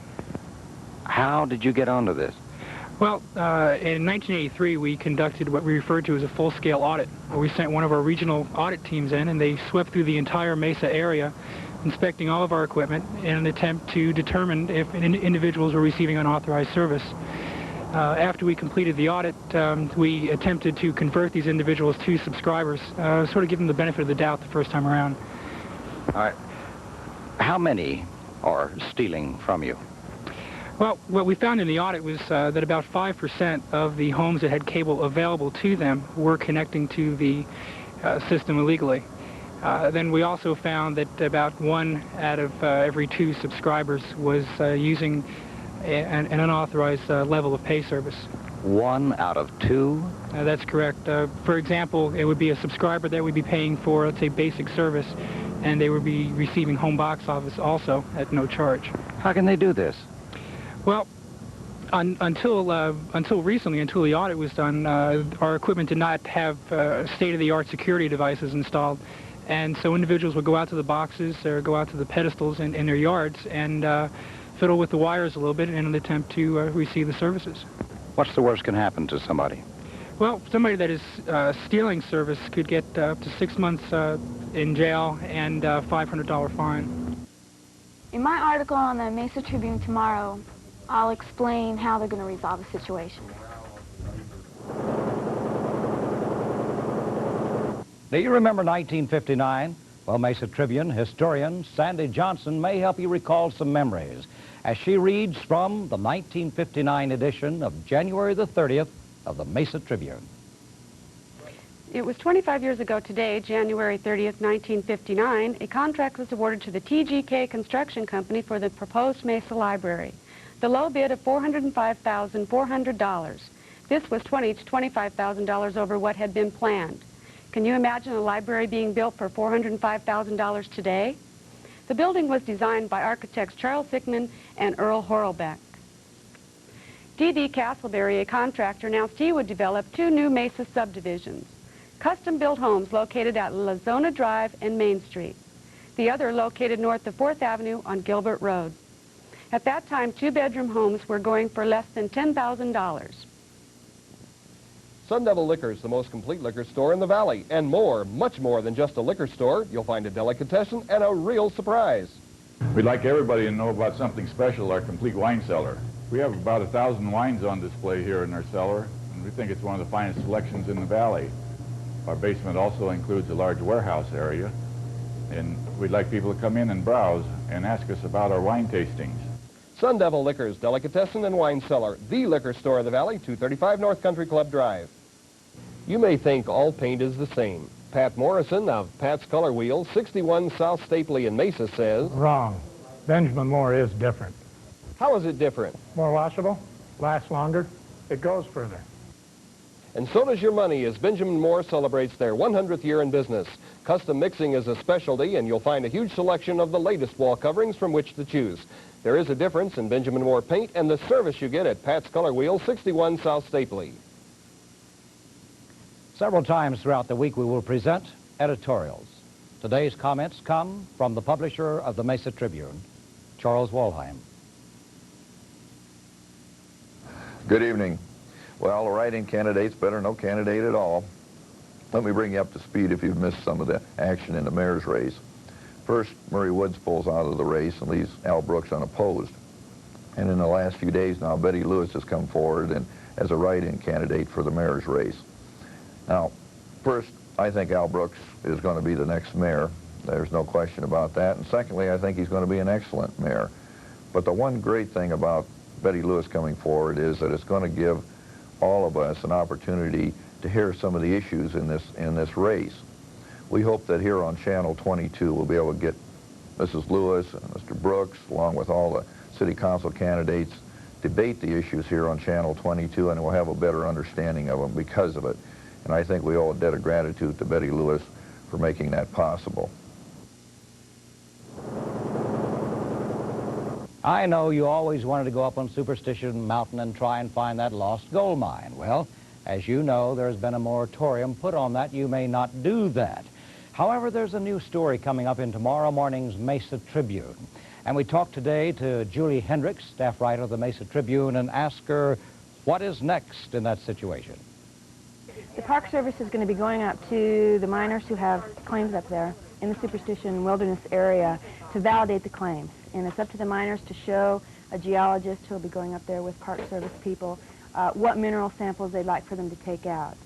How did you get onto this? Well, in 1983, we conducted what we referred to as a full-scale audit, where we sent one of our regional audit teams in, and they swept through the entire Mesa area, inspecting all of our equipment in an attempt to determine if individuals were receiving unauthorized service. After we completed the audit, we attempted to convert these individuals to subscribers, sort of give them the benefit of the doubt the first time around. All right. How many are stealing from you? Well, what we found in the audit was that about 5% of the homes that had cable available to them were connecting to the system illegally. Then we also found that about 1 out of every 2 subscribers was using an unauthorized level of pay service. 1 out of 2? That's correct. For example, it would be a subscriber that would be paying for, let's say, basic service, and they would be receiving home box office also at no charge. How can they do this? Well, until recently, until the audit was done, our equipment did not have state-of-the-art security devices installed. And so individuals would go out to the boxes or go out to the pedestals in their yards and fiddle with the wires a little bit in an attempt to receive the services. What's the worst can happen to somebody? Well, somebody that is stealing service could get up to 6 months in jail and a $500 fine. In my article on the Mesa Tribune tomorrow, I'll explain how they're going to resolve the situation. Do you remember 1959? Well, Mesa Tribune historian Sandy Johnson may help you recall some memories as she reads from the 1959 edition of January the 30th of the Mesa Tribune. It was 25 years ago today, January 30th, 1959, a contract was awarded to the TGK Construction Company for the proposed Mesa Library. The low bid of $405,400. This was $20,000 to $25,000 over what had been planned. Can you imagine a library being built for $405,000 today? The building was designed by architects Charles Sickman and Earl Horlbeck. D.D. Castleberry, a contractor, announced he would develop 2 new Mesa subdivisions, custom-built homes located at La Zona Drive and Main Street, the other located north of 4th Avenue on Gilbert Road. At that time, 2-bedroom homes were going for less than $10,000. Sun Devil Liquors, the most complete liquor store in the valley, and more, much more than just a liquor store. You'll find a delicatessen and a real surprise. We'd like everybody to know about something special, our complete wine cellar. We have about 1,000 wines on display here in our cellar, and we think it's one of the finest selections in the valley. Our basement also includes a large warehouse area, and we'd like people to come in and browse and ask us about our wine tastings. Sun Devil Liquors, delicatessen and wine cellar, the liquor store of the valley, 235 North Country Club Drive. You may think all paint is the same. Pat Morrison of Pat's Color Wheel, 61 South Stapley in Mesa says... Wrong. Benjamin Moore is different. How is it different? More washable, lasts longer, it goes further. And so does your money as Benjamin Moore celebrates their 100th year in business. Custom mixing is a specialty, and you'll find a huge selection of the latest wall coverings from which to choose. There is a difference in Benjamin Moore paint and the service you get at Pat's Color Wheel, 61 South Stapley. Several times throughout the week we will present editorials. Today's comments come from the publisher of the Mesa Tribune, Charles Walheim. Good evening. Well, a write-in candidate's better than no candidate at all. Let me bring you up to speed if you've missed some of the action in the mayor's race. First, Murray Woods pulls out of the race and leaves Al Brooks unopposed. And in the last few days now, Betty Lewis has come forward and as a write-in candidate for the mayor's race. Now, first, I think Al Brooks is going to be the next mayor. There's no question about that. And secondly, I think he's going to be an excellent mayor. But the one great thing about Betty Lewis coming forward is that it's going to give all of us an opportunity to hear some of the issues in this race. We hope that here on Channel 22 we'll be able to get Mrs. Lewis and Mr. Brooks, along with all the city council candidates, debate the issues here on Channel 22, and we'll have a better understanding of them because of it. And I think we owe a debt of gratitude to Betty Lewis for making that possible. I know you always wanted to go up on Superstition Mountain and try and find that lost gold mine. Well, as you know, there's been a moratorium put on that. You may not do that. However, there's a new story coming up in tomorrow morning's Mesa Tribune. And we talked today to Julie Hendricks, staff writer of the Mesa Tribune, and asked her what is next in that situation. The Park Service is going to be going up to the miners who have claims up there in the Superstition Wilderness area to validate the claims. And it's up to the miners to show a geologist who will be going up there with Park Service people what mineral samples they'd like for them to take out.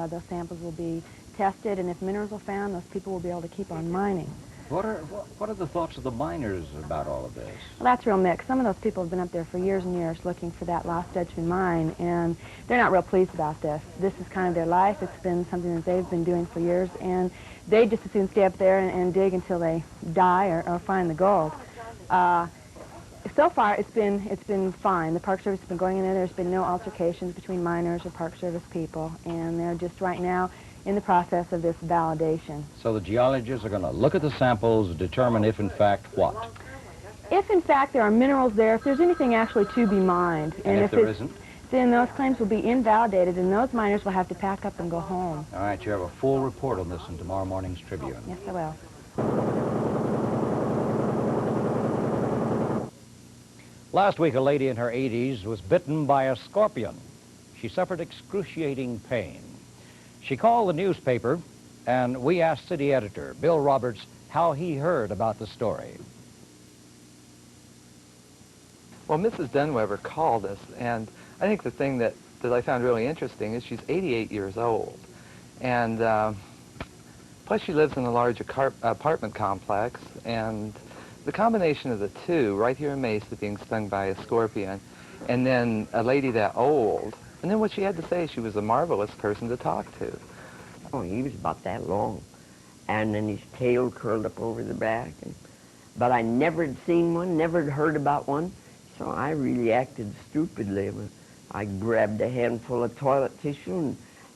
Those samples will be tested, and if minerals are found, those people will be able to keep on mining. What are the thoughts of the miners about all of this? Well, that's real mixed. Some of those people have been up there for years and years looking for that lost Dutchman mine, and they're not real pleased about this. This is kind of their life. It's been something that they've been doing for years, and they just as soon stay up there and dig until they die or find the gold. So far, it's been fine. The Park Service has been going in there. There's been no altercations between miners or Park Service people, and they're just right now in the process of this validation. So the geologists are going to look at the samples, determine if in fact what? If in fact there are minerals there, if there's anything actually to be mined. And if there isn't? Then those claims will be invalidated, and those miners will have to pack up and go home. All right, you have a full report on this in tomorrow morning's Tribune. Yes, I will. Last week, a lady in her 80s was bitten by a scorpion. She suffered excruciating pain. She called the newspaper, and we asked city editor Bill Roberts how he heard about the story. Well, Mrs. Dunweber called us, and I think the thing that I found really interesting is she's 88 years old. And plus she lives in a large apartment complex, and the combination of the two, right here in Mesa, being stung by a scorpion, and then a lady that old, and then what she had to say, she was a marvelous person to talk to. Oh, he was about that long, and then his tail curled up over the back. But I never had seen one, never had heard about one, so I really acted stupidly. I grabbed a handful of toilet tissue,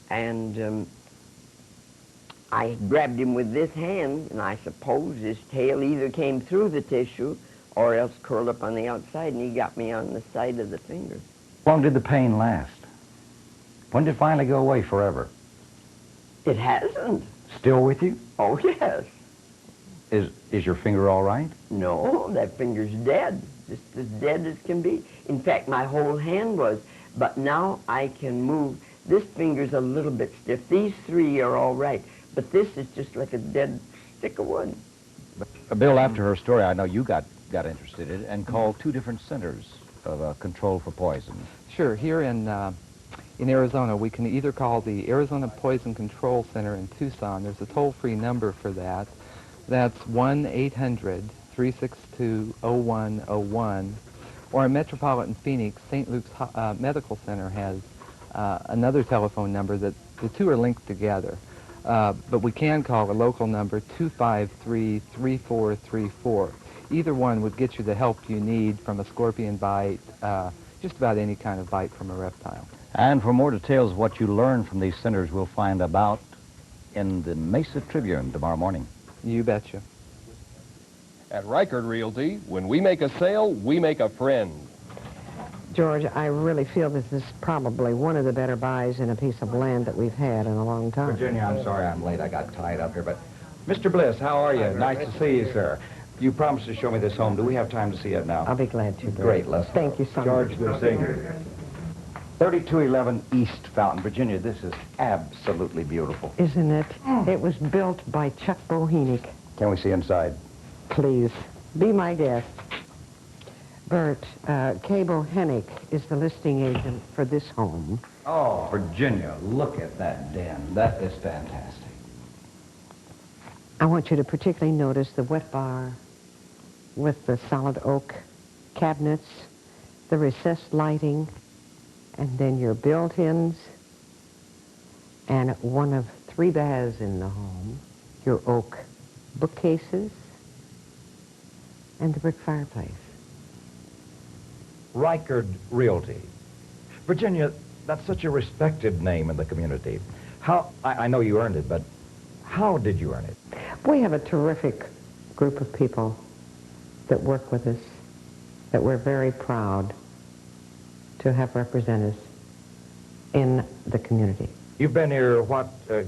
and I grabbed him with this hand, and I suppose his tail either came through the tissue or else curled up on the outside, and he got me on the side of the finger. How long did the pain last? When did it finally go away forever? It hasn't. Still with you? Oh, yes. Is your finger all right? No, that finger's dead, just as dead as can be. In fact, my whole hand was, but now I can move. This finger's a little bit stiff. These three are all right. But this is just like a dead stick of wood. Bill, after her story, I know you got interested in it and called two different centers of control for poison. Sure. Here in Arizona, we can either call the Arizona Poison Control Center in Tucson. There's a toll-free number for that. That's 1-800-362-0101. Or in Metropolitan Phoenix, St. Luke's Medical Center has another telephone number that the two are linked together. But we can call a local number, 253-3434. Either one would get you the help you need from a scorpion bite, just about any kind of bite from a reptile. And for more details of what you learn from these centers, we'll find about in the Mesa Tribune tomorrow morning. You betcha. At Reichert Realty, when we make a sale, we make a friend. George, I really feel this is probably one of the better buys in a piece of land that we've had in a long time. Virginia, I'm sorry I'm late. I got tied up here, but Mr. Bliss, how are you? Nice to see you, sir. You promised to show me this home. Do we have time to see it now? I'll be glad to. Great, Les. Thank you so George, much. good seeing you. 3211 East Fountain, Virginia. This is absolutely beautiful. Isn't it? It was built by Chuck Bohenick. Can we see inside? Please, be my guest. Bert, Kay Bohenick is the listing agent for this home. Oh, Virginia, look at that den. That is fantastic. I want you to particularly notice the wet bar with the solid oak cabinets, the recessed lighting, and then your built-ins, and one of 3 baths in the home, your oak bookcases, and the brick fireplace. Reichert Realty. Virginia, that's such a respected name in the community. I know you earned it, but how did you earn it? We have a terrific group of people that work with us, that we're very proud to have represent us in the community. You've been here,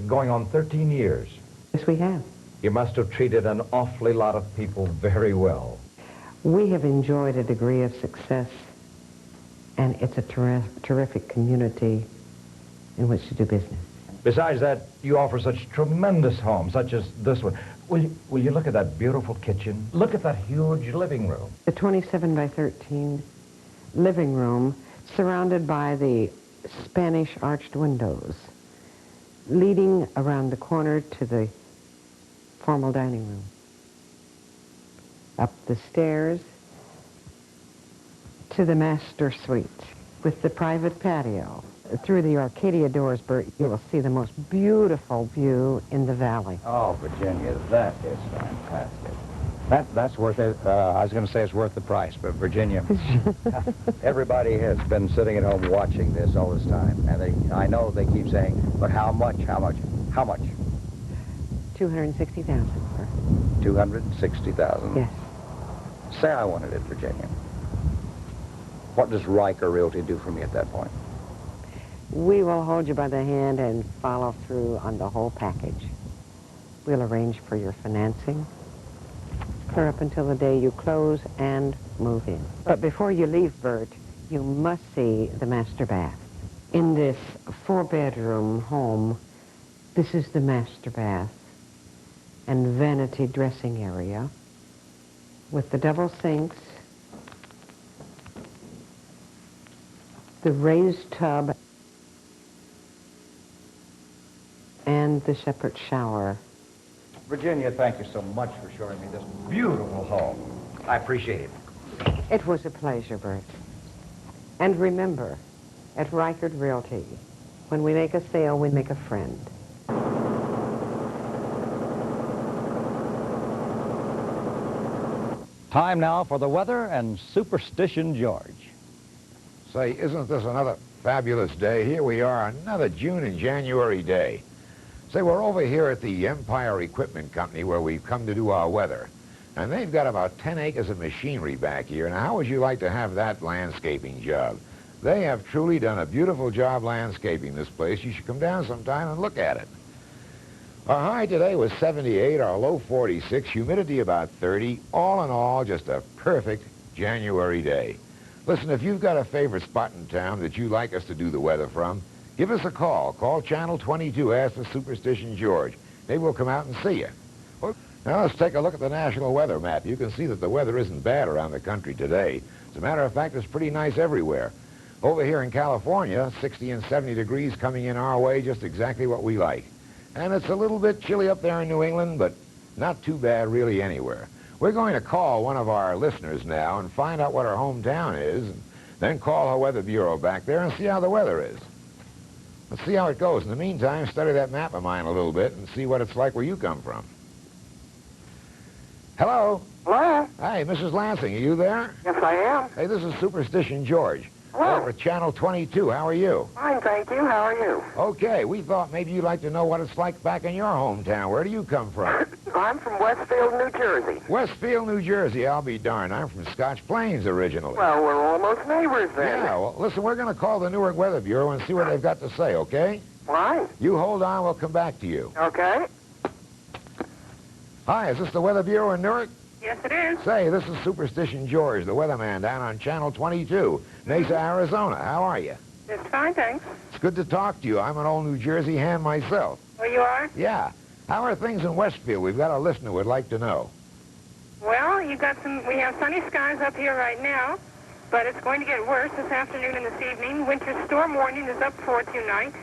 going on 13 years? Yes, we have. You must have treated an awfully lot of people very well. We have enjoyed a degree of success, and it's a terrific community in which to do business. Besides that, you offer such tremendous homes, such as this one. Will you look at that beautiful kitchen? Look at that huge living room. The 27 by 13 living room surrounded by the Spanish arched windows, leading around the corner to the formal dining room. Up the stairs to the master suite with the private patio. Through the Arcadia doors, Bert, you will see the most beautiful view in the valley. Oh, Virginia, that is fantastic. That's worth it. I was going to say it's worth the price, but Virginia, everybody has been sitting at home watching this all this time, and I know they keep saying, but how much, how much, how much? $260,000, sir. $260,000? Yes. Say I wanted it, Virginia. What does Reichert Realty do for me at that point? We will hold you by the hand and follow through on the whole package. We'll arrange for your financing, clear up until the day you close and move in. But before you leave, Bert, you must see the master bath. In this 4-bedroom home, this is the master bath and vanity dressing area with the double sinks, the raised tub, and the separate shower. Virginia, thank you so much for showing me this beautiful home. I appreciate it. It was a pleasure, Bert. And remember, at Reichert Realty, when we make a sale, we make a friend. Time now for the weather and Superstition George. Say, isn't this another fabulous day? Here we are, another June and January day. Say, we're over here at the Empire Equipment Company where we've come to do our weather. And they've got about 10 acres of machinery back here. Now, how would you like to have that landscaping job? They have truly done a beautiful job landscaping this place. You should come down sometime and look at it. Our high today was 78, our low 46, humidity about 30. All in all, just a perfect January day. Listen, if you've got a favorite spot in town that you'd like us to do the weather from, give us a call. Call Channel 22, ask for Superstition George. Maybe we'll come out and see you. Well, now let's take a look at the national weather map. You can see that the weather isn't bad around the country today. As a matter of fact, it's pretty nice everywhere. Over here in California, 60 and 70 degrees coming in our way, just exactly what we like. And it's a little bit chilly up there in New England, but not too bad really anywhere. We're going to call one of our listeners now and find out what her hometown is, and then call our weather bureau back there and see how the weather is. Let's see how it goes. In the meantime, study that map of mine a little bit and see what it's like where you come from. Hello? Hello? Hi, Mrs. Lansing, are you there? Yes, I am. Hey, this is Superstition George. Over Channel 22. How are you? Fine, thank you. How are you? Okay, we thought maybe you'd like to know what it's like back in your hometown. Where do you come from? I'm from Westfield, New Jersey. Westfield, New Jersey. I'll be darned. I'm from Scotch Plains originally. Well, we're almost neighbors then. Yeah, well, listen, we're going to call the Newark Weather Bureau and see what they've got to say, okay? Why? You hold on, we'll come back to you. Okay. Hi, is this the Weather Bureau in Newark? Yes, it is. Say, this is Superstition George, the weatherman down on Channel 22, Mesa, Arizona. How are you? It's fine, thanks. It's good to talk to you. I'm an old New Jersey hand myself. Oh, you are? Yeah. How are things in Westfield? We've got a listener who would like to know. Well, we have sunny skies up here right now, but it's going to get worse this afternoon and this evening. Winter storm warning is up for tonight.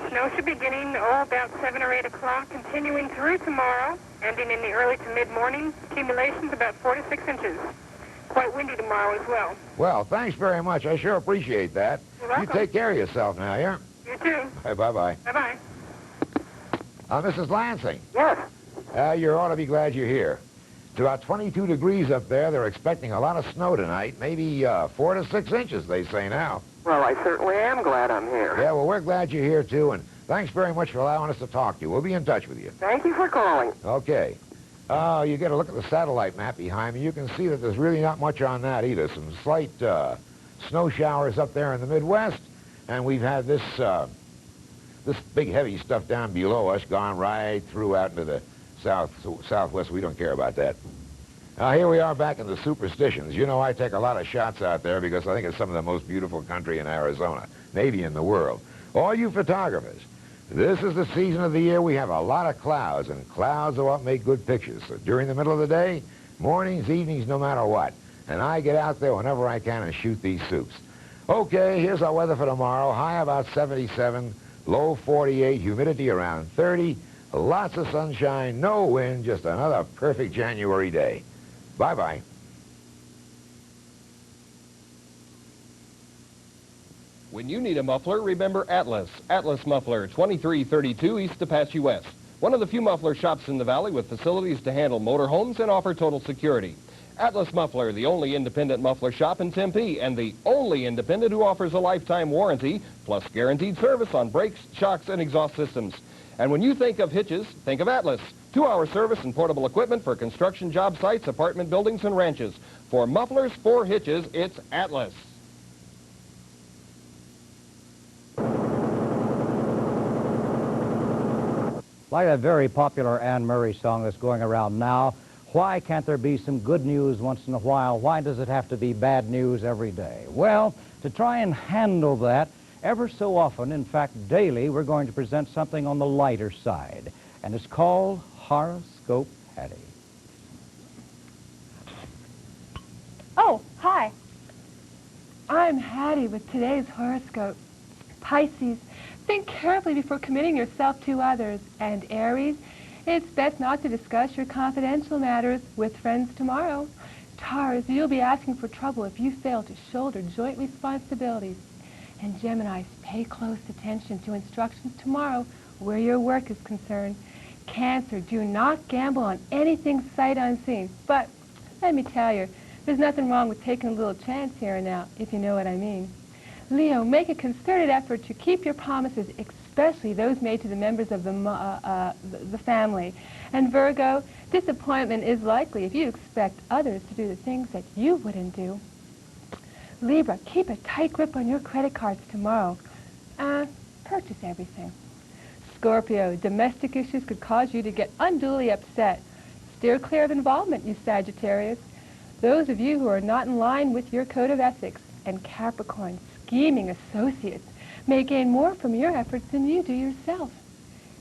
Snow should be beginning, about 7 or 8 o'clock, continuing through tomorrow, ending in the early to mid-morning. Accumulations about 4 to 6 inches. Quite windy tomorrow as well. Well, thanks very much. I sure appreciate that. You're welcome. You take care of yourself now, yeah? You too. Bye-bye. Bye-bye. Mrs. Lansing. Yes? You ought to be glad you're here. It's about 22 degrees up there. They're expecting a lot of snow tonight, maybe 4 to 6 inches, they say now. Well, I certainly am glad I'm here. Yeah, well, we're glad you're here, too, and thanks very much for allowing us to talk to you. We'll be in touch with you. Thank you for calling. Okay. You get a look at the satellite map behind me. You can see that there's really not much on that either. Some slight snow showers up there in the Midwest, and we've had this big heavy stuff down below us gone right through out into the southwest. We don't care about that. Here we are back in the Superstitions. You know, I take a lot of shots out there because I think it's some of the most beautiful country in Arizona, maybe in the world. All you photographers, this is the season of the year we have a lot of clouds, and clouds are what make good pictures. So during the middle of the day, mornings, evenings, no matter what. And I get out there whenever I can and shoot these soups. Okay, here's our weather for tomorrow. High about 77, low 48, humidity around 30, lots of sunshine, no wind, just another perfect January day. Bye-bye. When you need a muffler, remember Atlas. Atlas Muffler, 2332 East Apache West. One of the few muffler shops in the valley with facilities to handle motorhomes and offer total security. Atlas Muffler, the only independent muffler shop in Tempe, and the only independent who offers a lifetime warranty, plus guaranteed service on brakes, shocks, and exhaust systems. And when you think of hitches, think of Atlas. 2-hour service and portable equipment for construction job sites, apartment buildings, and ranches. For mufflers, for hitches, it's Atlas. Like that very popular Anne Murray song that's going around now, why can't there be some good news once in a while? Why does it have to be bad news every day? Well, to try and handle that, ever so often, in fact daily, we're going to present something on the lighter side, and it's called Horoscope Hattie. Oh, hi. I'm Hattie with today's horoscope. Pisces, think carefully before committing yourself to others. And Aries, it's best not to discuss your confidential matters with friends tomorrow. Taurus, you'll be asking for trouble if you fail to shoulder joint responsibilities. And Gemini, pay close attention to instructions tomorrow where your work is concerned. Cancer, do not gamble on anything sight unseen. But let me tell you, there's nothing wrong with taking a little chance here and now, if you know what I mean. Leo, make a concerted effort to keep your promises, especially those made to the members of the family. And Virgo, disappointment is likely if you expect others to do the things that you wouldn't do. Libra, keep a tight grip on your credit cards tomorrow. Purchase everything. Scorpio, domestic issues could cause you to get unduly upset. Steer clear of involvement, you Sagittarius. Those of you who are not in line with your code of ethics. And Capricorn, scheming associates may gain more from your efforts than you do yourself.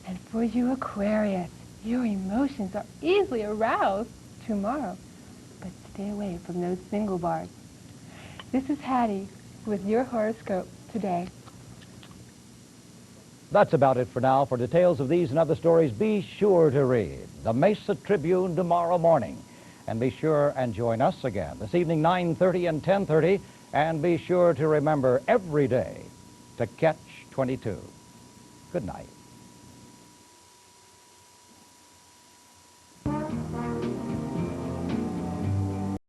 And for you Aquarius, your emotions are easily aroused tomorrow. But stay away from those single bars. This is Hattie with your horoscope today. That's about it for now. For details of these and other stories, be sure to read the Mesa Tribune tomorrow morning. And be sure and join us again this evening, 9:30 and 10:30. And be sure to remember every day to catch 22. Good night.